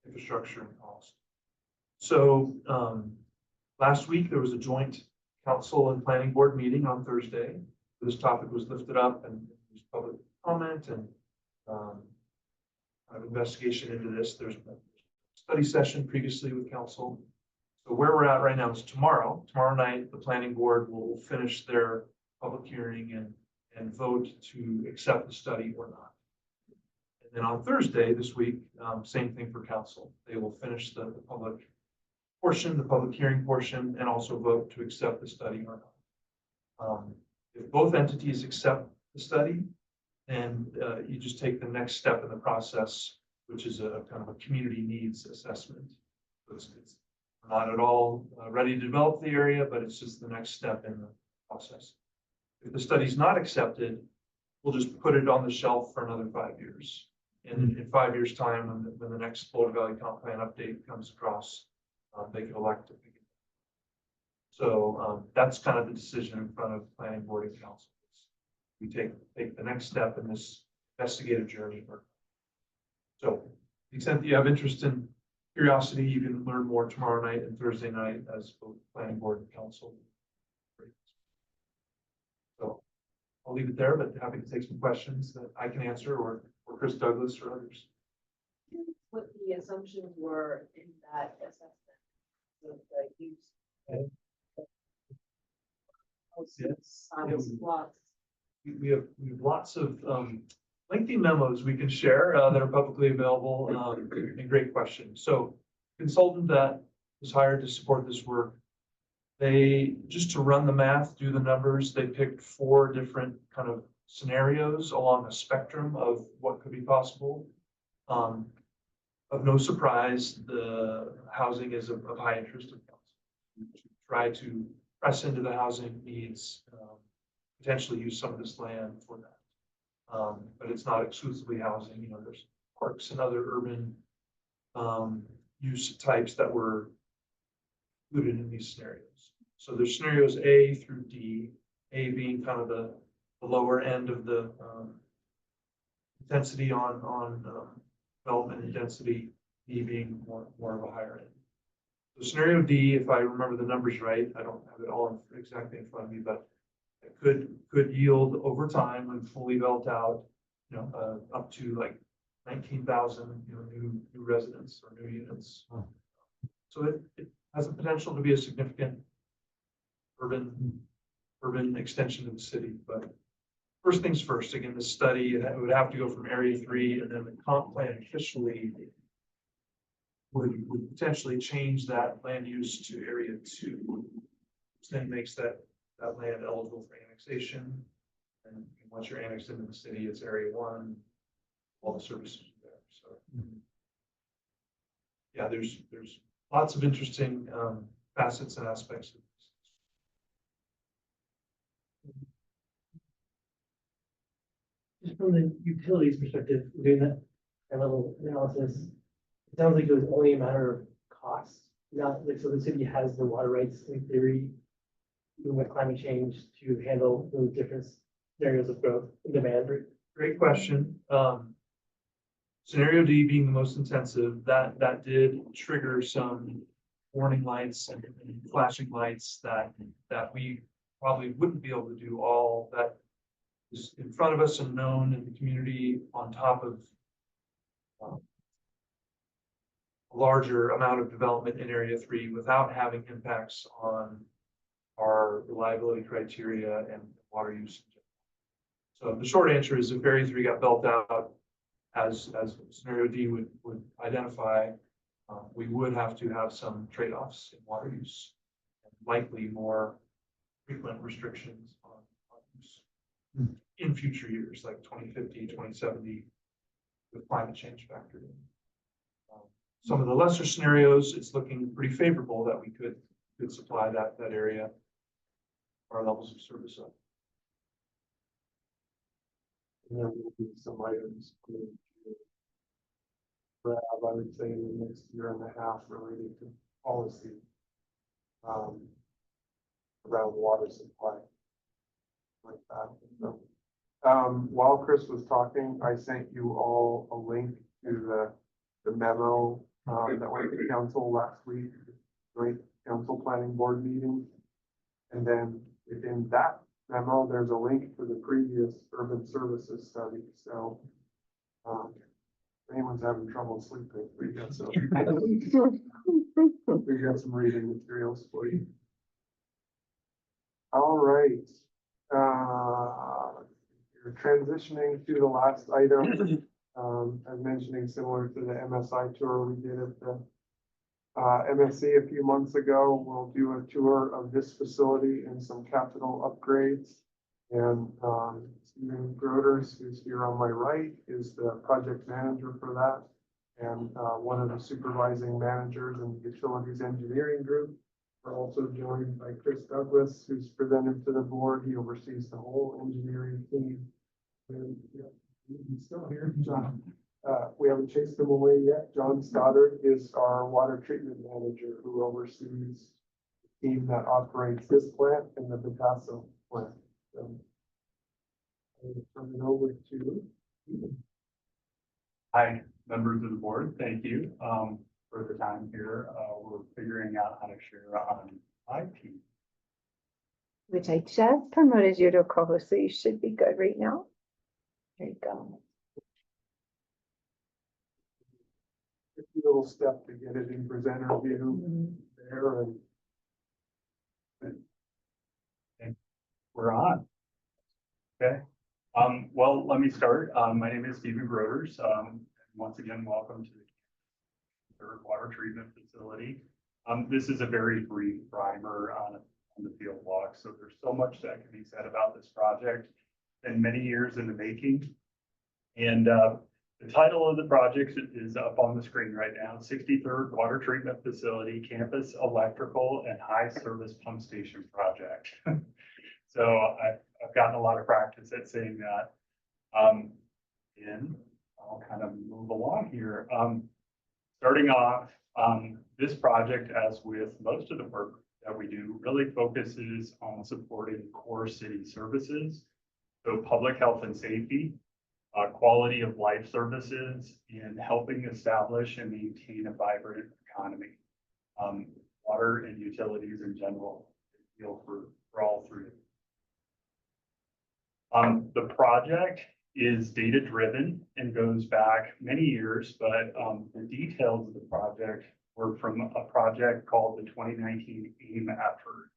infrastructure and cost. So last week there was a joint council and planning board meeting on Thursday. This topic was lifted up and there's public comment and investigation into this. There's a study session previously with council. So where we're at right now is tomorrow night, the planning board will finish their public hearing and vote to accept the study or not. And then on Thursday this week, same thing for council. They will finish the public portion, the public hearing portion, and also vote to accept the study or not. If both entities accept the study, then you just take the next step in the process, which is a kind of a community needs assessment. So it's not at all ready to develop the area, but it's just the next step in the process. If the study's not accepted, we'll just put it on the shelf for another 5 years. And in 5 years' time, when the next Boulder Valley Comp Plan update comes across, they can elect to pick it. So that's kind of the decision in front of planning board and council. We take the next step in this investigative journey. So to the extent that you have interest and curiosity, you can learn more tomorrow night and Thursday night as both planning board and council. So I'll leave it there, but happy to take some questions that I can answer or Chris Douglas or others. What the assumptions were in that assessment? We have lots of lengthy memos we can share that are publicly available, and great questions. So consultant that was hired to support this work, they, just to run the math, do the numbers, they picked 4 different kind of scenarios along a spectrum of what could be possible. Of no surprise, the housing is of high interest of council. To try to press into the housing needs, potentially use some of this land for that. But it's not exclusively housing, you know, there's parks and other urban use types that were included in these scenarios. So there's scenarios A through D, A being kind of the lower end of the intensity on development and density, D being more of a higher end. So scenario D, if I remember the numbers right, I don't have it all exactly in front of me, but it could yield over time when fully built out, you know, up to like 19,000, you know, new residents or new units. So it has the potential to be a significant urban extension of the city. But first things first, again, the study, it would have to go from Area 3, and then the comp plan officially would potentially change that land use to Area 2, which then makes that land eligible for annexation. And once you're annexed into the city, it's Area 1, all the services are there. So yeah, there's lots of interesting facets and aspects of this. Just from the utilities perspective, doing that level analysis, it sounds like it was only a matter of cost. Not like, so the city has the water rights in theory, even with climate change, to handle those different scenarios of growth and demand. Great question. Scenario D being the most intensive, that did trigger some warning lights and flashing lights that we probably wouldn't be able to do all that is in front of us and known in the community, on top of a larger amount of development in Area 3 without having impacts on our reliability criteria and water use. So the short answer is if Area 3 got built out as scenario D would identify, we would have to have some trade-offs in water use, and likely more frequent restrictions on use in future years, like 2050, 2070, with climate change factored in. Some of the lesser scenarios, it's looking pretty favorable that we could supply that area, our levels of service up. And there will be some items coming to grab, I would say, in the next year and a half related to policy around water supply. Like that. So, while Chris was talking, I sent you all a link to the memo that went to council last week, joint council planning board meeting. And then within that memo, there's a link to the previous urban services study. So if anyone's having trouble sleeping, we got some reading materials for you. All right. You're transitioning to the last item. I'm mentioning similar to the MSI tour we did at the MSC a few months ago. We'll do a tour of this facility and some capital upgrades. And Stephen Groders, who's here on my right, is the project manager for that. And one of the supervising managers in the utilities engineering group. We're also joined by Chris Douglas, who's presented to the board. He oversees the whole engineering team. And yeah, he's still here, John. We haven't chased him away yet. John Stoddard is our water treatment manager who oversees the team that operates this plant and the Picasso plant. So I'm going to turn it over to you. Hi, members of the board. Thank you for the time here. We're figuring out how to share on IP. Which I just promoted you to a co-host, so you should be good right now. There you go. A little step to get it in presenter view. there and We're on. Okay, well, let me start. My name is Stephen Groders. Once again, welcome to the third water treatment facility. This is a very brief primer on the field walk. So there's so much that can be said about this project and many years in the making. And the title of the project is up on the screen right now, 63rd Water Treatment Facility Campus Electrical and High Service Pump Station Project. So I've gotten a lot of practice at saying that. And I'll kind of move along here. Starting off, this project, as with most of the work that we do, really focuses on supporting core city services. So public health and safety, quality of life services, and helping establish and maintain a vibrant economy. Water and utilities in general, deal for all three. The project is data driven and goes back many years, but the details of the project were from a project called the 2019 AIM effort.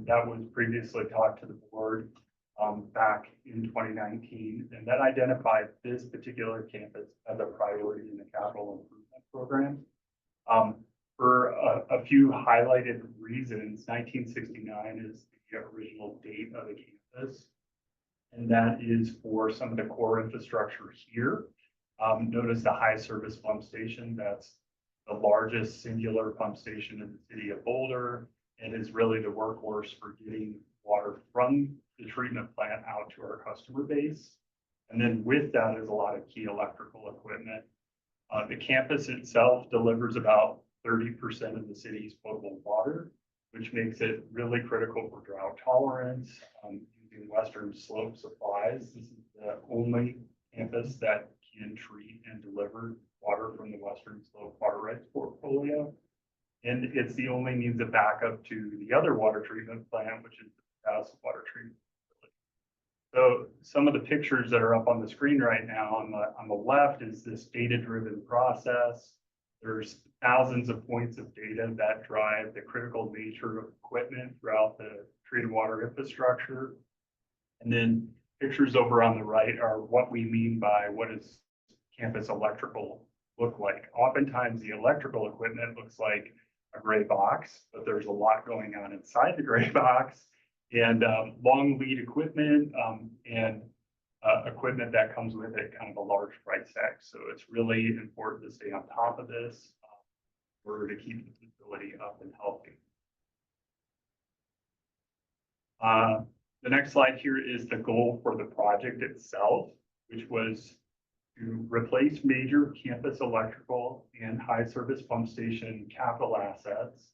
That was previously talked to the board back in 2019, and that identified this particular campus as a priority in the capital improvement program. For a few highlighted reasons, 1969 is the original date of the campus. And that is for some of the core infrastructure here. Notice the high service pump station. That's the largest singular pump station in the city of Boulder and is really the workhorse for getting water from the treatment plant out to our customer base. And then with that is a lot of key electrical equipment. The campus itself delivers about 30% of the city's potable water, which makes it really critical for drought tolerance. In Western Slope Supplies, this is the only campus that can treat and deliver water from the Western Slope water rights portfolio. And it's the only means of backup to the other water treatment plant, which is the Taos Water Treatment Facility. So some of the pictures that are up on the screen right now on the left is this data-driven process. There's thousands of points of data that drive the critical nature of equipment throughout the treated water infrastructure. And then pictures over on the right are what we mean by what does campus electrical look like. Oftentimes the electrical equipment looks like a gray box, but there's a lot going on inside the gray box and long lead equipment and equipment that comes with it, kind of a large price tag. So it's really important to stay on top of this in order to keep the facility up and healthy. The next slide here is the goal for the project itself, which was to replace major campus electrical and high service pump station capital assets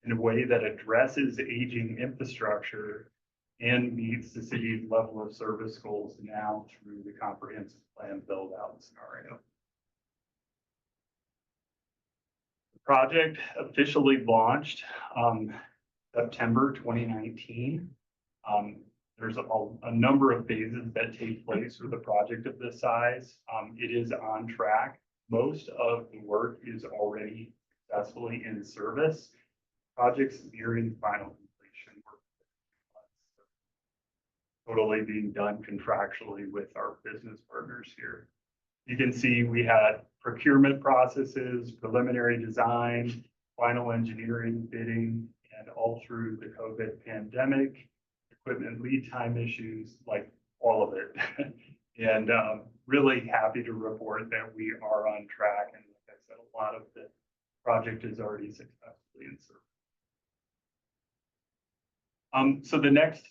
in a way that addresses aging infrastructure and meets the city's level of service goals now through the comprehensive plan build out scenario. The project officially launched September 2019. There's a number of phases that take place with a project of this size. It is on track. Most of the work is already successfully in service. Projects nearing final completion. Totally being done contractually with our business partners here. You can see we had procurement processes, preliminary design, final engineering, bidding, and all through the COVID pandemic. Equipment lead time issues, like all of it. And really happy to report that we are on track. And like I said, a lot of the project is already successfully in service. So the next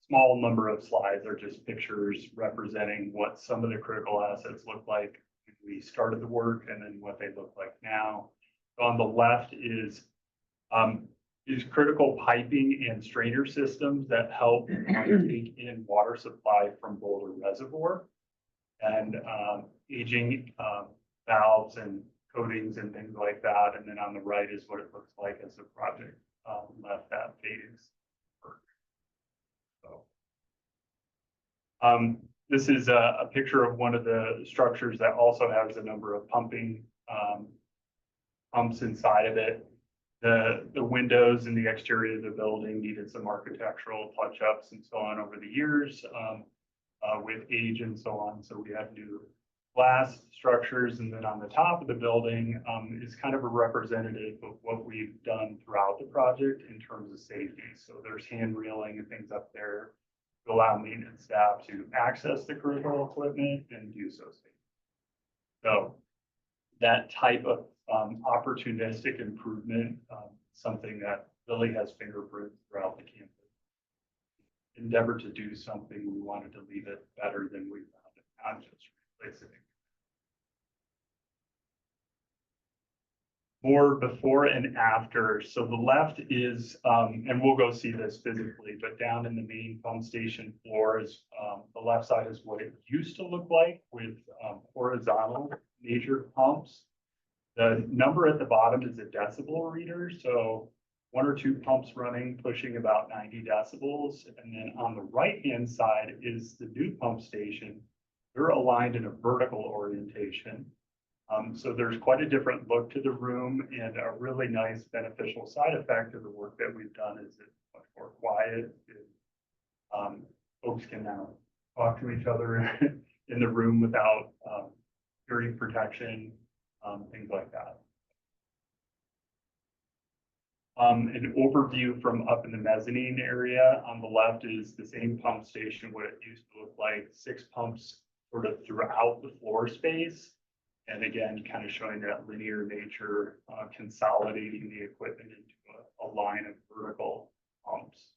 small number of slides are just pictures representing what some of the critical assets look like when we started the work and then what they look like now. So on the left is critical piping and strainer systems that help take in water supply from Boulder Reservoir and aging valves and coatings and things like that. And then on the right is what it looks like as the project left that phase. So this is a picture of one of the structures that also has a number of pumping pumps inside of it. The windows and the exterior of the building needed some architectural touch-ups and so on over the years, with age and so on. So we have new glass structures, and then on the top of the building, is kind of a representative of what we've done throughout the project in terms of safety. So there's hand railing and things up there to allow maintenance staff to access the critical equipment and do so safely. So that type of opportunistic improvement, something that really has fingerprints throughout the campus. Endeavor to do something, we wanted to leave it better than we found it, not just replace it. More before and after. So the left is, and we'll go see this physically, but down in the main pump station floor is, the left side is what it used to look like with horizontal major pumps. The number at the bottom is a decibel reader, so 1 or 2 pumps running, pushing about 90 decibels. And then on the right-hand side is the new pump station. They're aligned in a vertical orientation. So there's quite a different look to the room, and a really nice beneficial side effect of the work that we've done is it's much more quiet. Folks can now talk to each other in the room without hearing protection, things like that. An overview from up in the mezzanine area on the left is the same pump station, what it used to look like, 6 pumps sort of throughout the floor space. And again, kind of showing that linear nature, consolidating the equipment into a line of vertical pumps.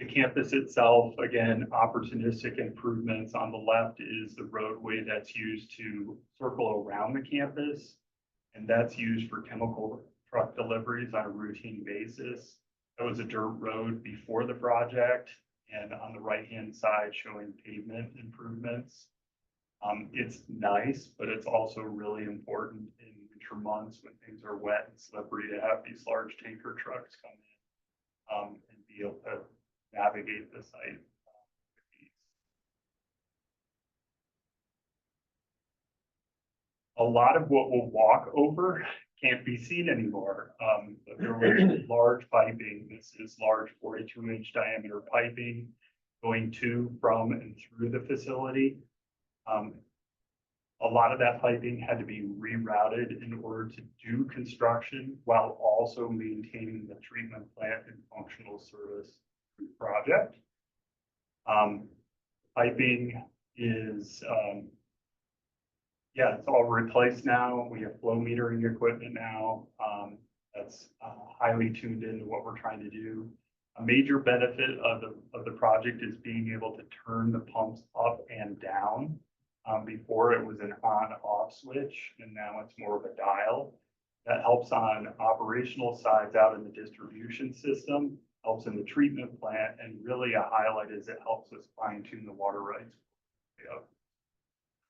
The campus itself, again, opportunistic improvements. On the left is the roadway that's used to circle around the campus, and that's used for chemical truck deliveries on a routine basis. That was a dirt road before the project, and on the right-hand side showing pavement improvements. It's nice, but it's also really important in winter months when things are wet and slippery to have these large tanker trucks come in and be able to navigate the site. A lot of what we'll walk over can't be seen anymore. But there was large piping. This is large 42-inch diameter piping going to, from, and through the facility. A lot of that piping had to be rerouted in order to do construction while also maintaining the treatment plant in functional service through the project. Piping is, yeah, it's all replaced now. We have flow metering equipment now. That's highly tuned into what we're trying to do. A major benefit of the project is being able to turn the pumps up and down. Before it was an on-off switch, and now it's more of a dial. That helps on operational sides out in the distribution system, helps in the treatment plant, and really a highlight is it helps us fine-tune the water rights.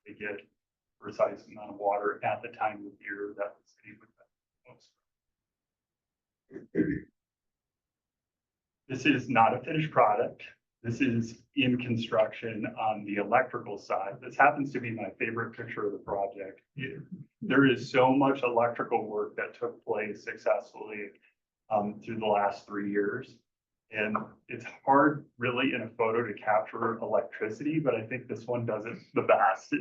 We get precise amount of water at the time of year that the city would most. This is not a finished product. This is in construction on the electrical side. This happens to be my favorite picture of the project. There is so much electrical work that took place successfully through the last 3 years. And it's hard really in a photo to capture electricity, but I think this one does it the best.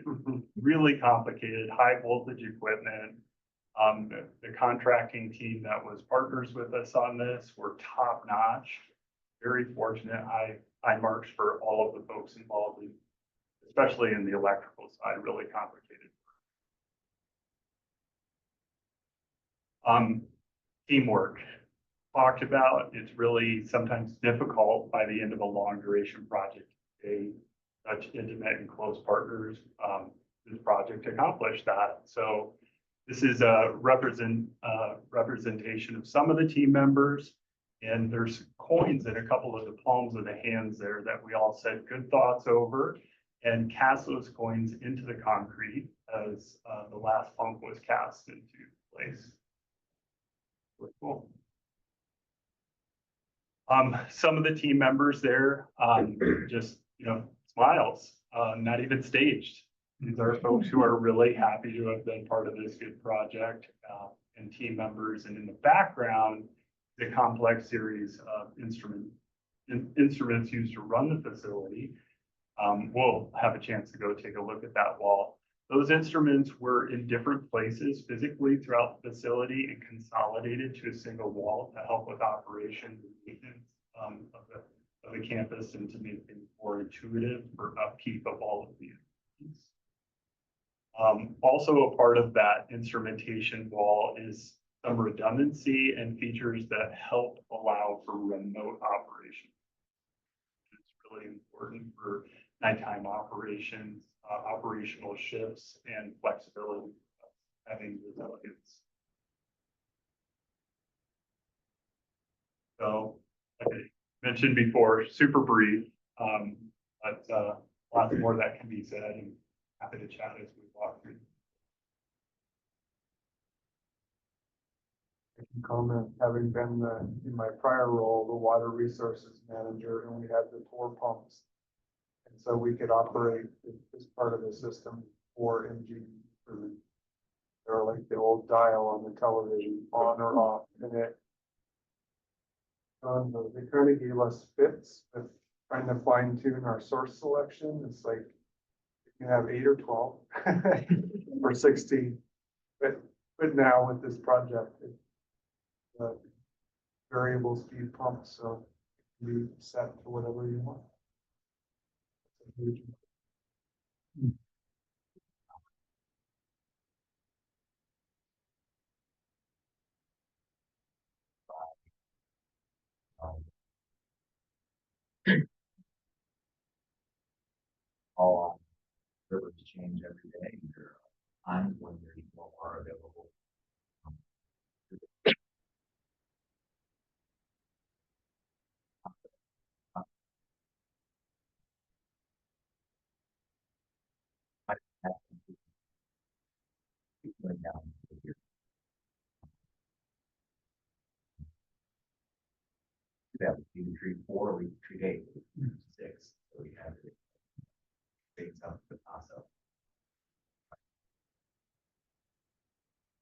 Really complicated, high voltage equipment. The contracting team that was partners with us on this were top notch. Very fortunate. High marks for all of the folks involved, especially in the electrical side, really complicated. Teamwork. Talked about, it's really sometimes difficult by the end of a long duration project to stay such intimate and close partners. This project accomplished that. So this is a representation of some of the team members, and there's coins in a couple of the palms of the hands there that we all said good thoughts over and cast those coins into the concrete as the last pump was cast into place. Cool. Some of the team members there, just, smiles, not even staged. These are folks who are really happy to have been part of this good project, and team members. And in the background, the complex series of instruments used to run the facility. We'll have a chance to go take a look at that wall. Those instruments were in different places physically throughout the facility and consolidated to a single wall to help with operations and maintenance of the campus and to make things more intuitive for upkeep of all of the instruments. Also a part of that instrumentation wall is some redundancy and features that help allow for remote operation. It's really important for nighttime operations, operational shifts, and flexibility, having resilience. So, like I mentioned before, super brief, but lots more that can be said, and happy to chat as we walk through. I can comment, having been in my prior role, the water resources manager, and we had the tour pumps. And so we could operate as part of the system for MG. They're like the old dial on the television, on or off, and they kind of gave us fits with trying to fine tune our source selection. It's like, you can have 8 or 12 or 16, but now with this project, variable speed pumps, so it can be set to whatever you want. It's a huge. All rivers change every day. There are times when there's more water available. Going down here. That would be tree 4, we tree 8, 6. So we have it. Things up the process.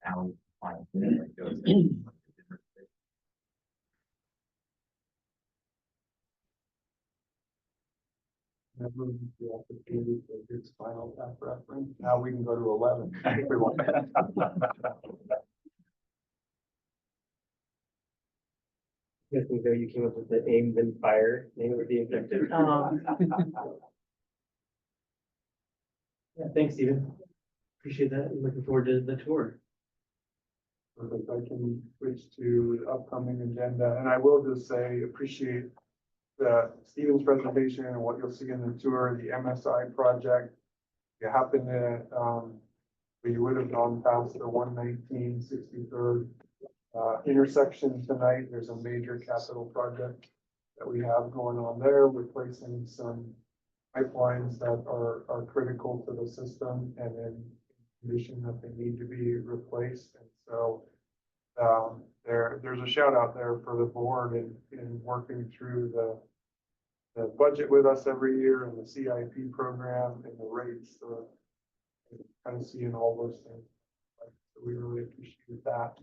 Now we find that it goes in different things. Never the opportunity for good spinal tap reference. Now we can go to 11 if we want. I think though you came up with the aim then fire name of the objective. Yeah, thanks, Stephen. Appreciate that. I'm looking forward to the tour. Perfect. I can switch to the upcoming agenda, and I will just say, appreciate Stephen's presentation and what you'll see in the tour, the MSI project. You happen to, you would have gone past the 119 63rd intersection tonight. There's a major capital project that we have going on there, replacing some pipelines that are critical to the system and in condition that they need to be replaced. And so there's a shout out there for the board in working through the budget with us every year and the CIP program and the rates, kind of seeing all those things. So we really appreciate that.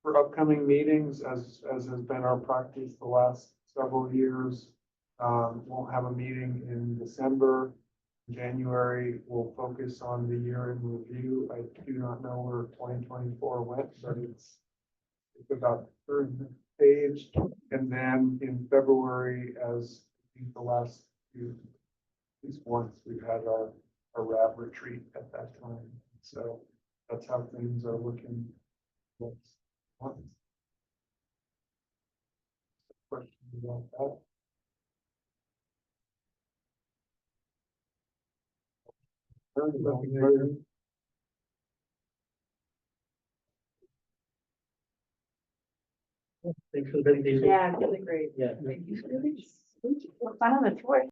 For upcoming meetings, as has been our practice the last several years, we'll have a meeting in December. January, we'll focus on the year-end review. I do not know where 2024 went, but it's about third page. And then in February, as I think the last few, at least once, we've had our RAB retreat at that time. So that's how things are looking next month. Questions about that? Thanks for the presentation. Yeah, really great. Yeah. Thank you. Fun on the tour.